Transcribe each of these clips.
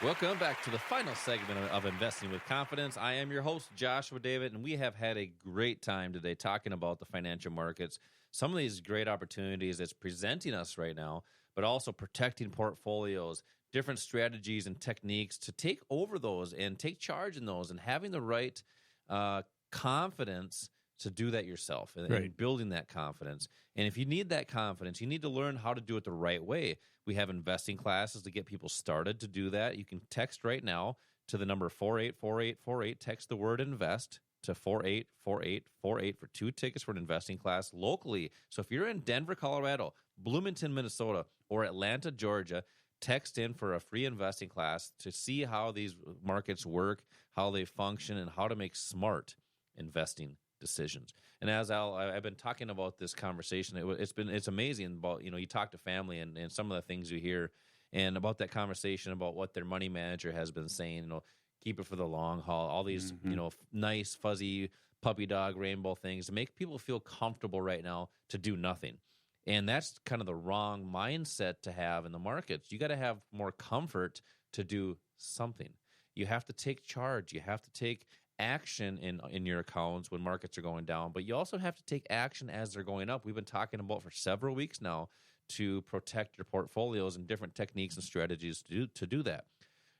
Welcome back to the final segment of Investing with Confidence. I am your host, Joshua David, and we have had a great time today talking about the financial markets, some of these great opportunities that's presenting us right now, but also protecting portfolios, different strategies and techniques to take over those and take charge in those, and having the right confidence to do that yourself and building that confidence. And if you need that confidence, you need to learn how to do it the right way. We have investing classes to get people started to do that. You can text right now to the number 484848. Text the word invest to 484848 for 2 tickets for an investing class locally. So if you're in Denver, Colorado, Bloomington, Minnesota, or Atlanta, Georgia, text in for a free investing class to see how these markets work, how they function, and how to make smart investing decisions. And as I've been talking about this conversation, it's amazing about, you talk to family and some of the things you hear, and about that conversation about what their money manager has been saying, keep it for the long haul, all these, nice, fuzzy puppy dog rainbow things to make people feel comfortable right now to do nothing. And that's kind of the wrong mindset to have in the markets. You got to have more comfort to do something. You have to take charge. You have to take action in your accounts when markets are going down, but you also have to take action as they're going up. We've been talking about for several weeks now to protect your portfolios and different techniques and strategies to do that.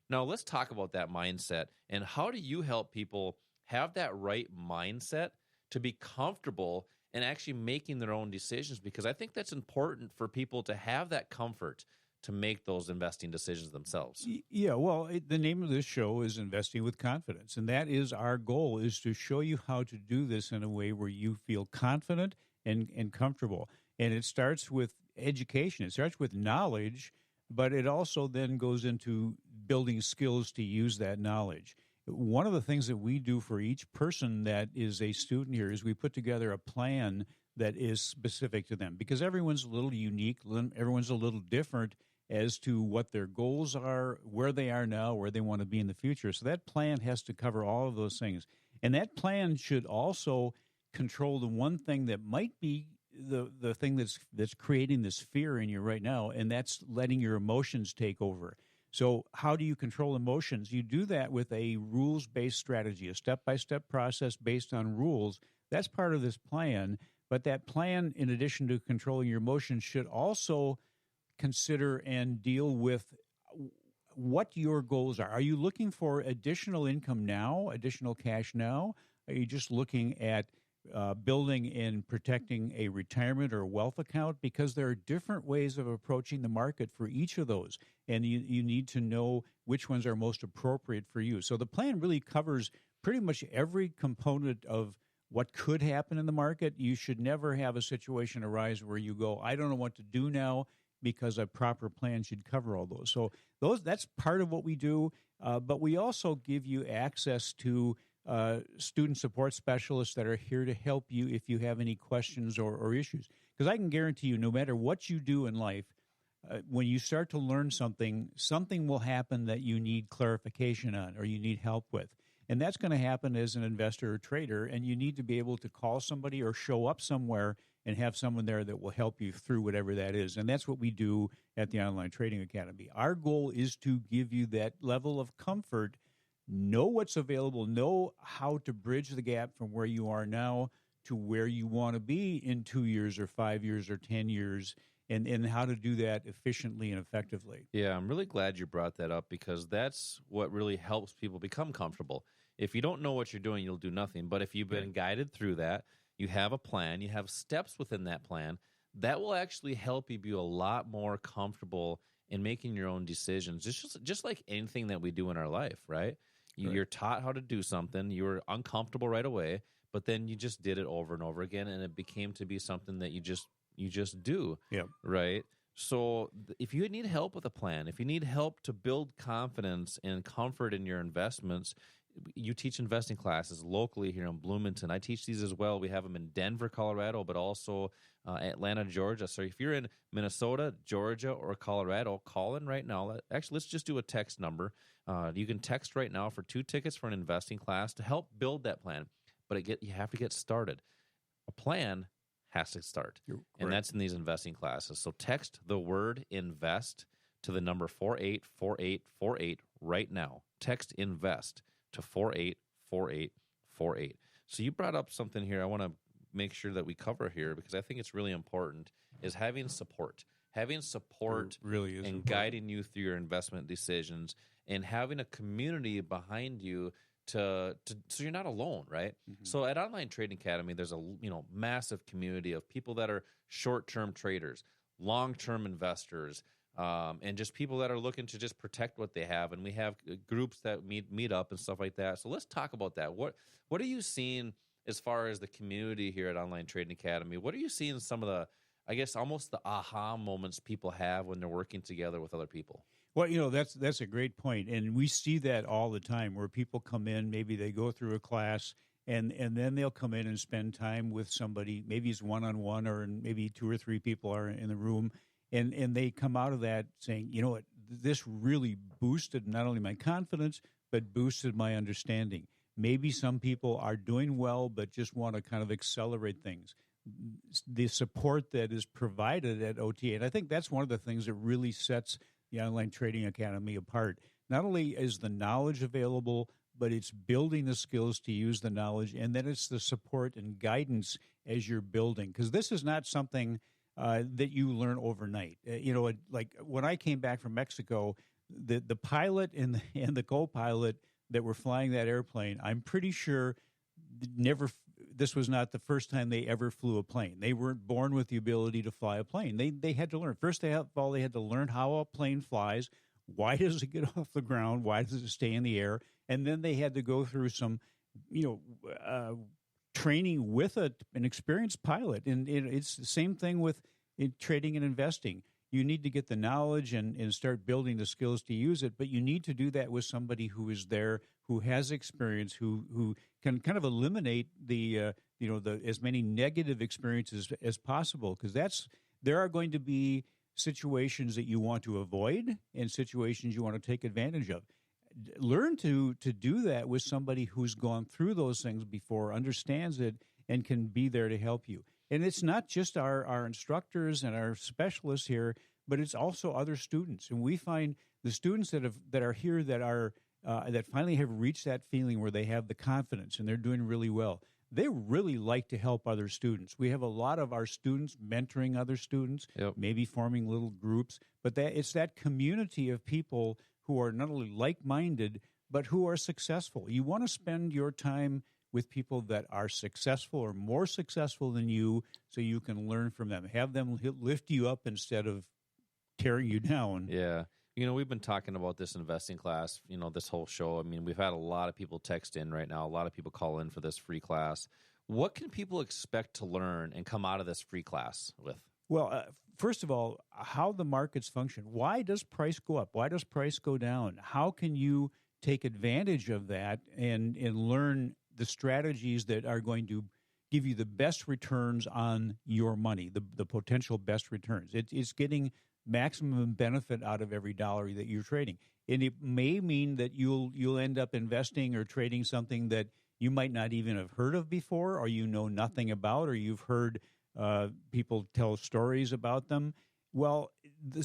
Now, let's talk about that mindset, and how do you help people have that right mindset to be comfortable and actually making their own decisions? Because I think that's important for people to have that comfort to make those investing decisions themselves. Yeah, well, the name of this show is Investing with Confidence, and that is our goal, is to show you how to do this in a way where you feel confident and comfortable. And it starts with education. It starts with knowledge, but it also then goes into building skills to use that knowledge. One of the things that we do for each person that is a student here is we put together a plan that is specific to them, because everyone's a little unique, everyone's a little different as to what their goals are, where they are now, where they want to be in the future. So that plan has to cover all of those things. And that plan should also control the one thing that might be the thing that's creating this fear in you right now, and that's letting your emotions take over. So how do you control emotions? You do that with a rules-based strategy, a step-by-step process based on rules. That's part of this plan. But that plan, in addition to controlling your emotions, should also consider and deal with what your goals are. Are you looking for additional income now, additional cash now? Are you just looking at building and protecting a retirement or wealth account? Because there are different ways of approaching the market for each of those, and you need to know which ones are most appropriate for you. So the plan really covers pretty much every component of what could happen in the market. You should never have a situation arise where you go, I don't know what to do now, because a proper plan should cover all those. So that's part of what we do, but we also give you access to student support specialists that are here to help you if you have any questions or issues. Because I can guarantee you, no matter what you do in life, when you start to learn something will happen that you need clarification on or you need help with. And that's going to happen as an investor or trader, and you need to be able to call somebody or show up somewhere and have someone there that will help you through whatever that is. And that's what we do at the Online Trading Academy. Our goal is to give you that level of comfort, know what's available, know how to bridge the gap from where you are now to where you want to be in 2 years or 5 years or 10 years, and how to do that efficiently and effectively. Yeah, I'm really glad you brought that up, because that's what really helps people become comfortable. If you don't know what you're doing, you'll do nothing. But if you've been guided through that, you have a plan, you have steps within that plan, that will actually help you be a lot more comfortable in making your own decisions. Just like anything that we do in our life, right? You're taught how to do something, you were uncomfortable right away, but then you just did it over and over again, and it became to be something that you just do, right? So if you need help with a plan, if you need help to build confidence and comfort in your investments, you teach investing classes locally here in Bloomington. I teach these as well. We have them in Denver, Colorado, but also Atlanta, Georgia. So if you're in Minnesota, Georgia, or Colorado, call in right now. Actually, let's just do a text number. You can text right now for 2 tickets for an investing class to help build that plan. But you have to get started. A plan has to start. And that's in these investing classes. So text the word invest to the number 484848 right now. Text INVEST to 484848. So you brought up something here I want to make sure that we cover here, because I think it's really important, is having support. Having support really is and important. Guiding you through your investment decisions, and having a community behind you so you're not alone, right? Mm-hmm. So at Online Trading Academy, there's a massive community of people that are short-term traders, long-term investors, and just people that are looking to just protect what they have. And we have groups that meet up and stuff like that. So let's talk about that. What are you seeing as far as the community here at Online Trading Academy? What are you seeing some of the, I guess, almost the aha moments people have when they're working together with other people? Well, that's a great point, and we see that all the time where people come in, maybe they go through a class, and then they'll come in and spend time with somebody, maybe it's one-on-one, or maybe 2 or 3 people are in the room, and they come out of that saying, you know what, this really boosted not only my confidence, but boosted my understanding. Maybe some people are doing well, but just want to kind of accelerate things. The support that is provided at OTA, and I think that's one of the things that really sets the Online Trading Academy apart. Not only is the knowledge available, but it's building the skills to use the knowledge, and then it's the support and guidance as you're building. Because this is not something that you learn overnight. Like when I came back from Mexico, the pilot and the co-pilot that were flying that airplane, I'm pretty sure this was not the first time they ever flew a plane. They weren't born with the ability to fly a plane. They had to learn. First of all, they had to learn how a plane flies. Why does it get off the ground? Why does it stay in the air? And then they had to go through some, training with an experienced pilot. And it's the same thing with trading and investing. You need to get the knowledge and start building the skills to use it, but you need to do that with somebody who is there, who has experience, who can kind of eliminate the as many negative experiences as possible, because there are going to be situations that you want to avoid and situations you want to take advantage of. Learn to do that with somebody who's gone through those things before, understands it, and can be there to help you. And it's not just our instructors and our specialists here, but it's also other students. And we find the students that are here that finally have reached that feeling where they have the confidence and they're doing really well. They really like to help other students. We have a lot of our students mentoring other students, maybe forming little groups, but it's that community of people who are not only like-minded, but who are successful. You want to spend your time with people that are successful or more successful than you, so you can learn from them. Have them lift you up instead of tearing you down. Yeah. We've been talking about this investing class, this whole show. I mean, we've had a lot of people text in right now. A lot of people call in for this free class. What can people expect to learn and come out of this free class with? Well, first of all, how the markets function. Why does price go up? Why does price go down? How can you take advantage of that and learn the strategies that are going to give you the best returns on your money, the potential best returns? It's getting maximum benefit out of every dollar that you're trading. And it may mean that you'll end up investing or trading something that you might not even have heard of before, or you know nothing about, or you've heard people tell stories about them. Well,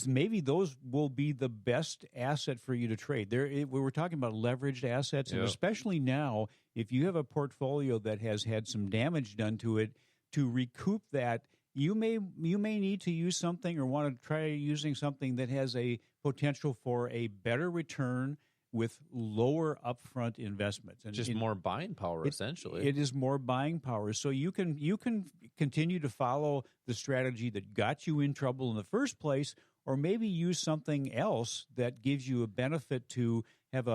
maybe those will be the best asset for you to trade. We were talking about leveraged assets, and especially now, if you have a portfolio that has had some damage done to it, to recoup that, you may need to use something or want to try using something that has a potential for a better return with lower upfront investments, and just more buying power. Essentially, it is more buying power. So you can continue to follow the strategy that got you in trouble in the first place, or maybe use something else that gives you a benefit to have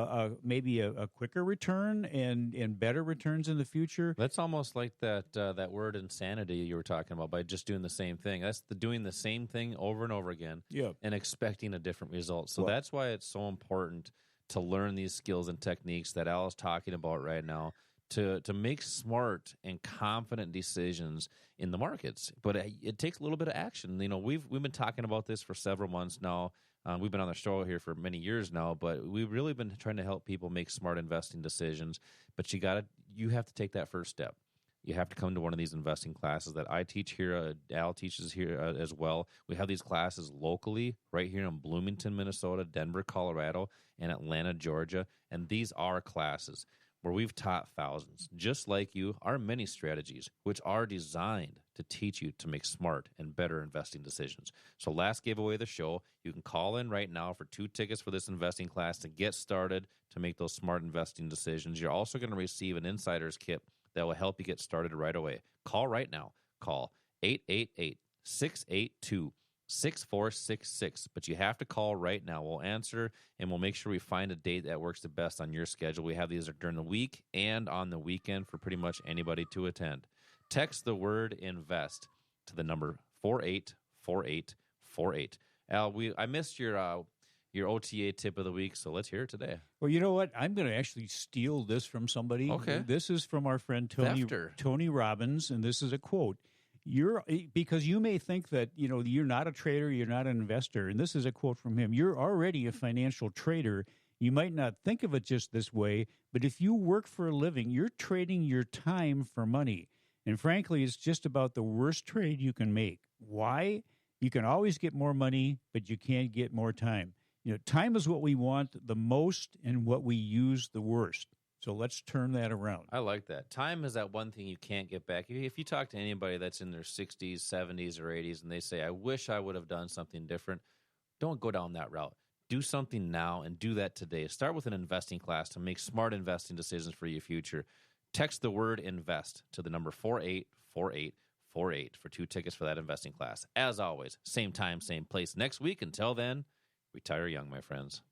maybe a quicker return and better returns in the future. That's almost like that word insanity you were talking about, by just doing the same thing. That's doing the same thing over and over again, and expecting a different result. So that's why it's so important to learn these skills and techniques that Al is talking about right now, to make smart and confident decisions in the markets. But it takes a little bit of action. We've been talking about this for several months now. We've been on the show here for many years now, but we've really been trying to help people make smart investing decisions. But you have to take that first step. you have to come to one of these investing classes that I teach here. Al teaches here as well. We have these classes locally right here in Bloomington, Minnesota, Denver, Colorado, and Atlanta, Georgia. And these are classes where we've taught thousands, just like you, our many strategies, which are designed to teach you to make smart and better investing decisions. So last giveaway of the show, you can call in right now for 2 tickets for this investing class to get started to make those smart investing decisions. You're also going to receive an insider's kit that will help you get started right away. Call right now. Call 888-682-6466. But you have to call right now. We'll answer, and we'll make sure we find a date that works the best on your schedule. We have these during the week and on the weekend for pretty much anybody to attend. Text the word INVEST to the number 484848. Al, I missed your OTA tip of the week, so let's hear it today. Well, you know what? I'm going to actually steal this from somebody. Okay. This is from our friend Tony Robbins, and this is a quote. Because you may think that, you're not a trader, you're not an investor, and this is a quote from him. You're already a financial trader. You might not think of it just this way, but if you work for a living, you're trading your time for money. And frankly, it's just about the worst trade you can make. Why? You can always get more money, but you can't get more time. Time is what we want the most and what we use the worst. So let's turn that around. I like that. Time is that one thing you can't get back. If you talk to anybody that's in their 60s, 70s, or 80s, and they say, I wish I would have done something different, don't go down that route. Do something now and do that today. Start with an investing class to make smart investing decisions for your future. Text the word INVEST to the number 484848 for 2 tickets for that investing class. As always, same time, same place next week. Until then, retire young, my friends.